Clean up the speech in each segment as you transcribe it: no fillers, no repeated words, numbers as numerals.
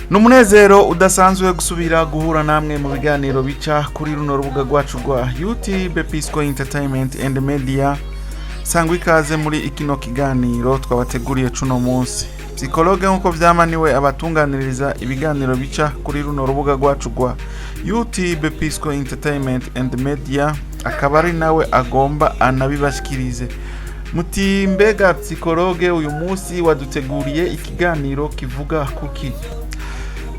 Numunezero udasanzwe gusubira guhura namwe mu biganiro bica kuri runo rubuga rwacu rwa YouTube Pisco Entertainment and Media. Sangwa ikaze muri ikino kiganiro twabateguriye cuno munsi. Psikologe nkuko vyamaniwe abatunganiriza ibiganiro bica kuri runo rubuga rwacu rwa YouTube Pisco Entertainment and Media, akaba ari nawe agomba anabibashikirize. Muti mbega psikologe uyu munsi waduteguriye ikiganiro kivuga kuki?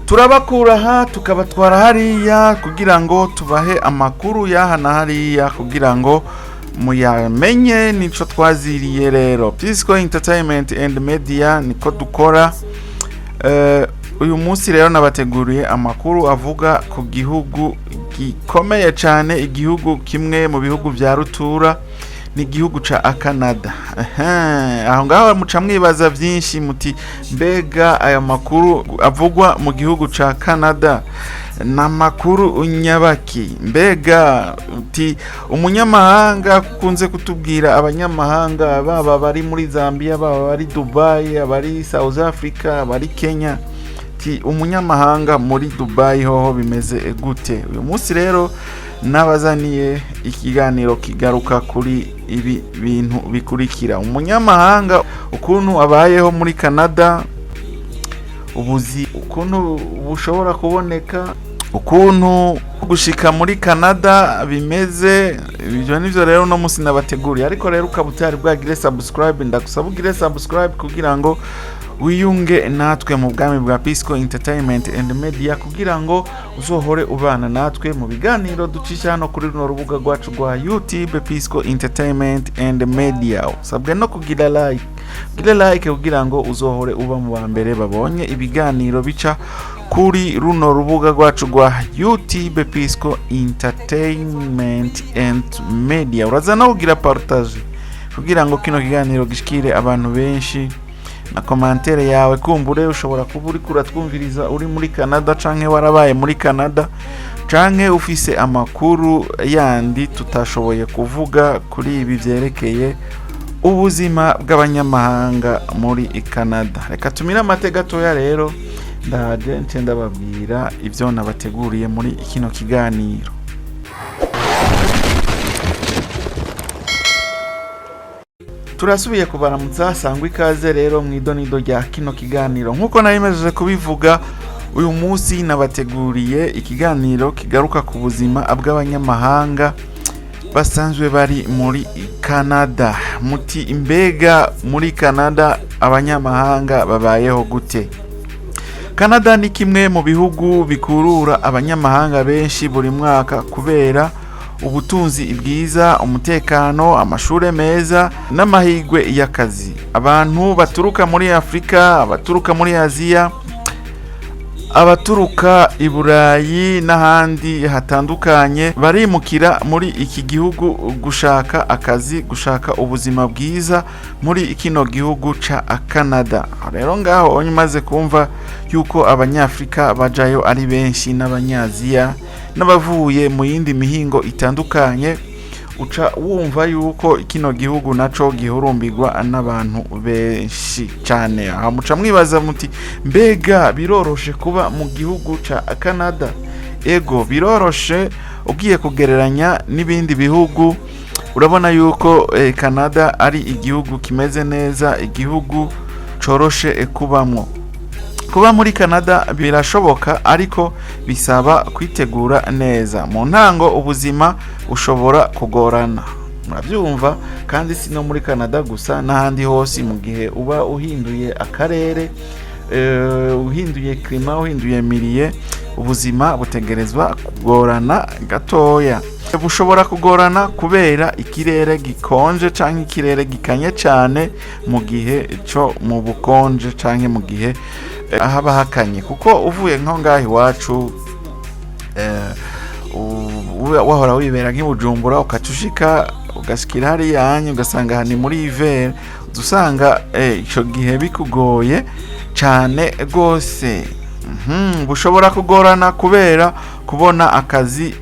Turabakura aha tukabatwara hariya kugira ngo tubahe amakuru yahana hariya kugira ngo muyamenye nico twaziriye rero. Pisco Entertainment and Media niko dukora. Uyu munsi rero nabateguriye amakuru avuga ku gihugu gikomeye cyane, igihugu kimwe mu bihugu vya rutura, ni igihugu ca Canada. Aho ngaho muca mwibaza byinshi muti mbega aya makuru avugwa mu gihugu ca Canada na makuru unyabaki? Mbega uti umunyamahanga kunze kutubwira abanyamahanga baba bari muri Zambia, baba bari Dubai, abari South Africa, abari Kenya, ti umunyamahanga muri Dubai hoho bimeze gute? Uyu munsi rero nabazaniye ikiganiro kigaruka kuri ibi bintu bikurikira: umunyamahanga ukuntu abayeho muri Canada, ukuntu bushobora kuboneka, ukuntu gushika muri Canada bimeze. Ibyo nivyo rero no munsi nabateguriye. Ariko rero ukabutari bwagire subscribe, ndagusaba ugire subscribe kugira ngo wiyunge natwe mu bwami bwa Pisco Entertainment and Media, kugira ngo uzohore ubana natwe mu biganiro ducisha hano kuri runo rubuga rwacu rwa YouTube Pisco Entertainment and Media. Sabwe no kugira like kugira ngo uzohore uba mu bambere babonye ibiganiro bica kuri runo rubuga rwacu rwa YouTube Pisco Entertainment and Media. Uraza no kugira partage kugira ngo kino kiganiro gishikire abantu benshi, na commentaire yawe kumbure ushobora kuba uri kuratwumviriza uri muri Canada canke warabaye muri Canada canke ufise amakuru yandi tutashoboye kuvuga kuri ibi vyerekeye ubuzima bw'abanyamahanga muri Canada. Reka tumira amateka toya rero ndaje nce ndababwira ivyo nabateguriye muri kino kiganiro. Turasubiye kubaramutsa, sangwa ikaze rero mwidonido rya kino kiganiro. Nkuko nayimejeje kubivuga, uyu munsi nabateguriye ikiganiro kigaruka ku buzima bw'abanyamahanga basanzwe bari muri Canada. Muti imbega muri Canada abanyamahanga babayeho gute? Canada ni kimwe mu bihugu bikurura abanyamahanga benshi buri mwaka kubera ubutunzi bwiza, umutekano, amashure meza n'amahigwe y'akazi. Abantu baturuka muri Afrika, abaturuka muri Aziya, abaturuka i Burayi n'ahandi hatandukanye barimukira muri iki gihugu gushaka akazi, gushaka ubuzima bwiza muri kino gihugu ca Canada. Rero ngaho onyimaze kumva yuko abanyafrika bajayo ari benshi, n'abanyaziya n'abavuye mu yindi mihingo itandukanye, uca wumva yuko kino gihugu naco gihurumbirwa n'abantu benshi cyane. Aha muca mwibaza muti mbega biroroshe kuba mu gihugu ca Canada? Ego biroroshe ugiye kugereranya n'ibindi bihugu. Urabona yuko Canada ari igihugu kimeze neza, igihugu coroshe kubamwo. Kuba muri Canada birashoboka, ariko bisaba kwitegura neza. Mu ntango ubuzima ushobora kugorana, murabyumva, kandi si no muri Canada gusa, n'ahandi hose. Mu gihe uba uhinduye akarere, uhinduye klima, uhinduye milieu, ubuzima butegerezwa kugorana gatoya. Bushobora kugorana kubera ikirere gikonje canke ikirere gikanye cyane mu gihe cyo mu bukonje canke mu gihe haba hakanye. Kuko uvuye nko ngaho iwacu wahora wibera nk'Ibujumbura, ukacushika ugashikira hari yanyu ugasanga ni muri hiver, dusanga ico gihe bikugoye cyane gose. Bushobora kugorana kubera kubona akazi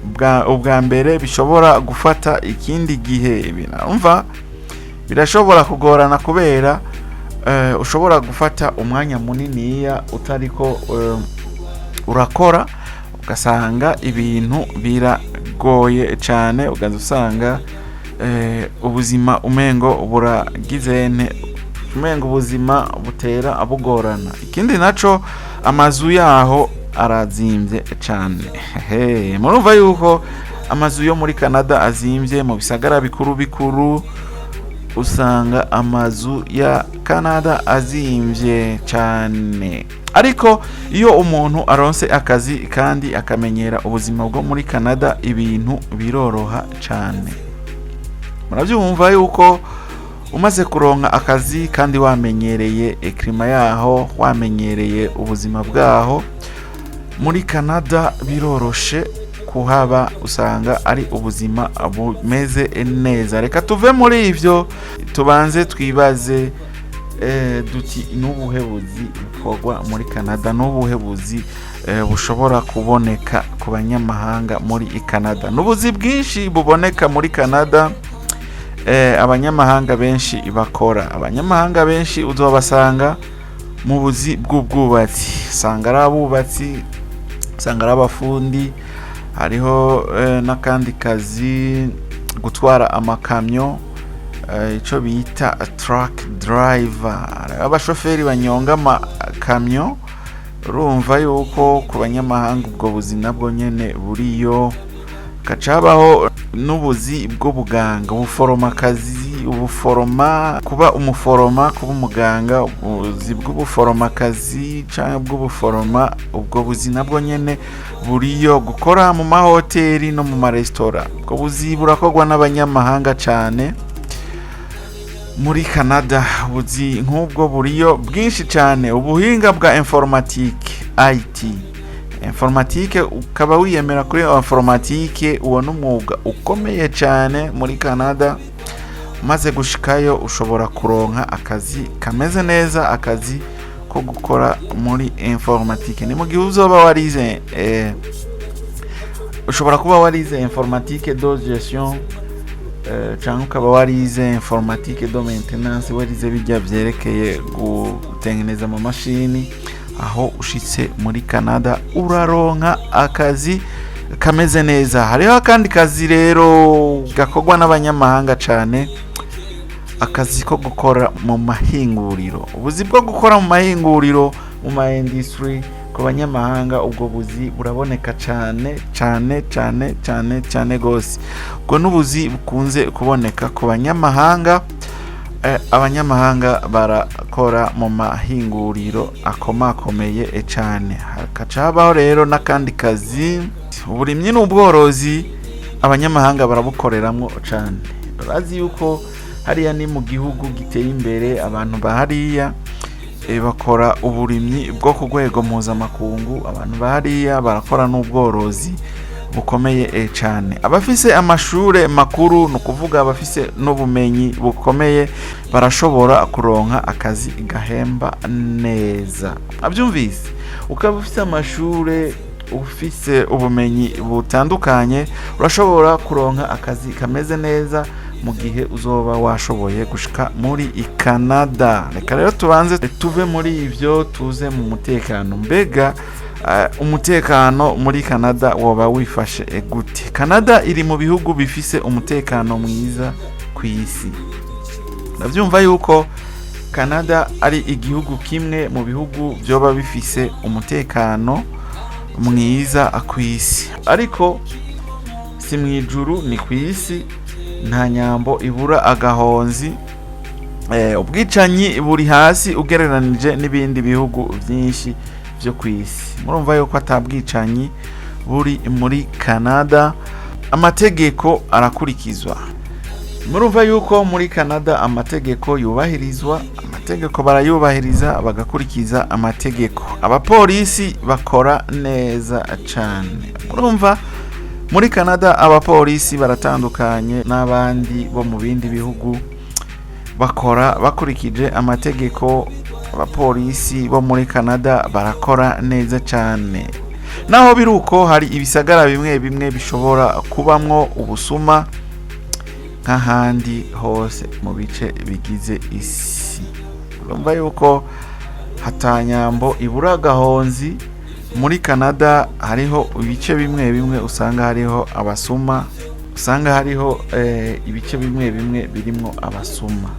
ubwa mbere bishobora gufata ikindi gihe. Birumva birashobora kugorana kubera ushobora gufata umwanya muniniya utariko urakora ugasanga ibintu biragoye cyane, ugaza usanga ubuzima umengo buragizene, umengo ubuzima butera abugorana. Ikindi naco amazu yaho arazimbye cyane. Murumva yuko amazu yo muri Canada azimbye, mu bisagara bikuru usanga amazu ya Canada azimbye cyane. Ariko iyo umuntu aronse akazi kandi akamenyera ubuzima bwo muri Canada, ibintu biroroha cyane. Murabyumva yuko umaze kuronka akazi kandi wamenyereye klima yaho, wamenyereye ubuzima bwaho, muri Canada biroroshe kuhaba, usanga ari ubuzima bumeze neza. Reka tuve muri ivyo tubanze twibaze duti n'ubuhebuzi bukorwa muri Canada, n'ubuhebuzi bushobora kuboneka ku banyamahanga muri Canada. N'ubuzi bwinshi buboneka muri Canada, abanyamahanga benshi bakora. Abanyamahanga benshi uzobasanga mu buzi bw'ubwubatsi, usanga ari abubatsi, usanga ari abafundi, hariho n'akandi kazi gutwara amakamyo, ico bita truck driver, abashoferi banyonga amakamyo. Urumva yuko ku banyamahanga ubwo buzi nabwo nyene buriyo. Kacabaho n'ubuzi bw'ubuganga, ubuforomakazi, ubuforoma, kuba umuforoma, kuba umuganga, ubuzi bw'ubuforomakazi cyangwa bw'ubuforoma, ubwo buzi nabwo nyene buriyo. Gukora mu mahoteli no mu maresitora, ubwo buzi burakorwa n'abanyamahanga cyane muri Canada. Ubuzi nk'ubwo buriyo bwinshi cyane. Ubuhinga bwa informatique, IT informatique, ukaba wiyemera kuri informatique, uwo n'umwuga ukomeye cyane muri Canada. Umaze gushikayo ushobora kuronka akazi kameze neza, akazi ko gukora muri informatique. Ni mu gihe uzoba warize ushobora kuba warize informatique de gestion, cyangwa ukaba warize informatique de maintenance, warize bijya byerekeye gutengeneza mu mashini. Aho ushitse muri Canada uraronka akazi kameze neza. Hariho akandi kazi rero gakorwa n'abanyamahanga cyane, akazi ko gukora mu mahinguriro. Ubuzi bwo gukora mu mahinguriro, mu ma industry, ku banyamahanga ubwo buzi buraboneka cyane cyane cyane cyane cyane gose. Ubwo n'ubuzi bukunze kuboneka ku banyamahanga. Abanyamahanga barakora mu mahinguriro akomakomeye cyane. Hakacabaho rero n'akandi kazi, uburimyi n'ubworozi, abanyamahanga barabukoreramwo cyane. Urazi yuko hariya ni mu gihugu giteye imbere, abantu bahariya bakora uburimyi bwo ku rwego mpuzamakungu. Abantu bahariya barakora n'ubworozi bukomeye cyane. Abafise amashure makuru, no kuvuga abafise n'ubumenyi bukomeye, barashobora kuronka akazi gahemba neza. Abyumvise, ukaba ufise amashure, ufise ubumenyi butandukanye, urashobora kuronka akazi kameze neza mu gihe uzoba washoboye gushika muri Canada. Reka rero tubanze tuve muri ivyo tuze mu mutekano. Mbega umutekano muri Canada woba wifashe gute? Canada iri mu bihugu bifise umutekano mwiza ku isi. Ndavyumva yuko Canada ari igihugu kimwe mu bihugu byoba bifise umutekano mwiza ku isi. Ariko si mwijuru, ni ku isi. Nta nyambo ibura agahonzi. Ubwicanyi buri hasi ugereranije n'ibindi bihugu byinshi byo ku isi. Murumva yuko atabwicanyi buri muri Canada. Amategeko arakurikizwa. Murumva yuko muri Canada amategeko yubahirizwa. Amategeko barayubahiriza, bagakurikiza amategeko. Abapolisi bakora neza cyane. Murumva muri Canada abapolisi baratandukanye n'abandi bo mu bindi bihugu, bakora bakurikije amategeko. Abapolisi bo muri Canada barakora neza cyane. Naho biruko hari ibisagara bimwe bimwe bishobora kubamwo ubusuma nk'ahandi hose mu bice bigize isi. Urumva yuko hatanyambo ibura gahonzi muri Canada hariho ibice bimwe bimwe usanga hariho abasuma, usanga hariho ibice bimwe bimwe birimo abasuma.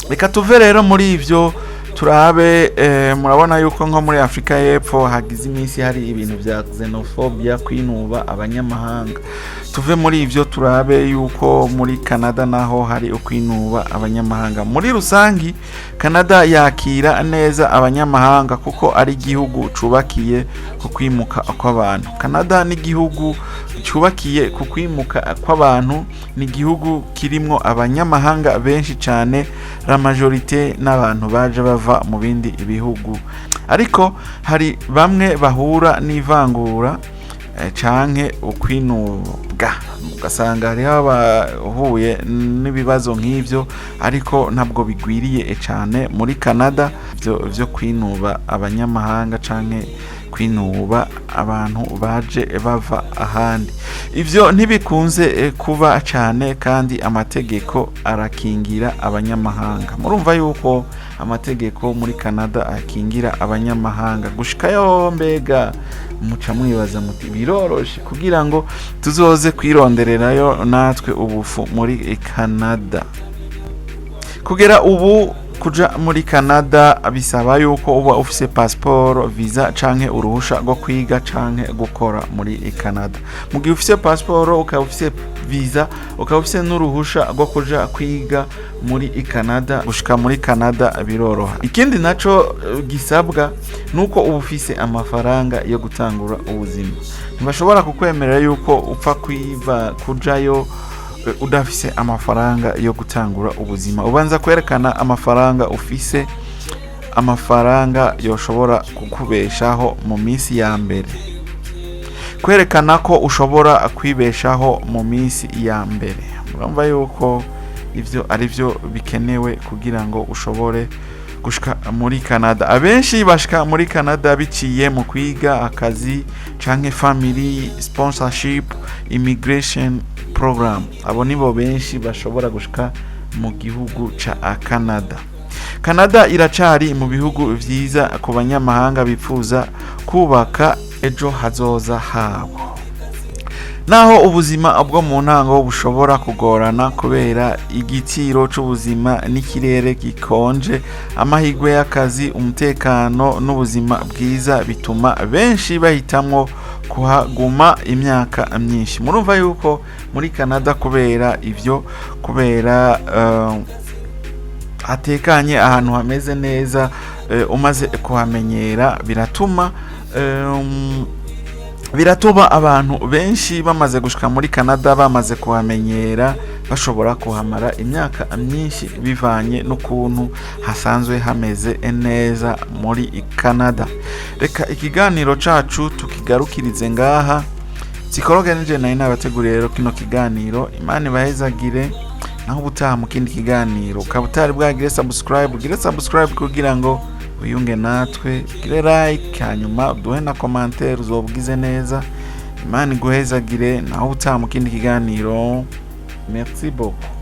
Reka tuve rero muri ivyo turabe murabona yuko nko muri Afrika y'Epfo hagize iminsi hari ibintu vya xenophobia, kwinuba abanyamahanga. Tuve muri ivyo turabe yuko muri Canada naho hari ukwinuba abanyamahanga. Muri rusangi Canada yakira neza abanyamahanga kuko ari igihugu cubakiye ku kwimuka kw'abantu. Canada ni igihugu cyubakiye ku kwimuka kw'abantu, ni igihugu kirimwo abanyamahanga benshi cyane, la majorite n'abantu baje bava mu bindi bihugu. Ariko hari bamwe bahura n'ivangura canke ukwinubwa, ugasanga hariho abahuye n'ibibazo nk'ivyo, ariko ntabwo bigwiriye cyane muri Canada vyo kwinuba abanyamahanga canke kwinuba abantu baje bava ahandi. Ivyo ntibikunze kuba cyane, kandi amategeko arakingira abanyamahanga. Murumva yuko amategeko muri Canada akingira abanyamahanga. Gushikayo mbega muca mwibaza muti biroroshe kugira ngo tuzoze kwirondererayo natwe ubufu muri Canada. Kugera ubu kuja muri Canada bisaba yuko uba ufise passport, visa canke uruhusha rwo kwiga canke gukora muri Canada. Mu gihe ufise passport, ukaba ufise visa, ukaba ufise n'uruhusha rwo kuja kwiga muri Canada, gushika muri Canada biroroha. Ikindi naco gisabwa nuko uba ufise amafaranga yo gutangura ubuzima. Ntibashobora kukwemerera yuko upfa kujayo udafise amafaranga yo gutangura ubuzima. Ubanza kwerekana amafaranga ufise, amafaranga yoshobora kukubeshaho mu minsi ya mbere, kwerekana ko ushobora kwibeshaho mu minsi ya mbere. Murumva yuko ivyo ari vyo bikenewe kugira ngo ushobore gushika muri Canada. Abenshi bashika muri Canada biciye mu kwiga, akazi canke family sponsorship, immigration program. Abo nibo benshi bashobora gushika mu gihugu ca Canada. Canada iracari mu bihugu vyiza ku banyamahanga bifuza kubaka ejo hazoza habo. Naho ubuzima bwo mu ntango bushobora kugorana kubera igitiro c'ubuzima n'ikirere gikonje, amahigwe y'akazi, umutekano n'ubuzima bwiza bituma benshi bahitamwo kuhaguma imyaka myinshi. Murumva yuko muri Canada kubera ivyo, kubera hatekanye, ahantu hameze neza, umaze kuhamenyera biratuma abantu benshi bamaze gushika muri Canada, bamaze kuhamenyera, bashobora kuhamara imyaka myinshi bivanye n'ukuntu hasanzwe hameze neza muri Canada. Reka ikiganiro cacu tukigarukirize ngaha. Sikoroge nije nayo nabateguriye rero kino kiganiro. Imana ibahezagire, naho ubutaha mu kindi kiganiro. Ukaba utari bwagire subscribe kugira ngo uyunge natwe, gire like, hanyuma duhe na commentaire uzobwize neza. Imana iguhezagire, naho ubutaha mu kindi kiganiro. Merci beaucoup.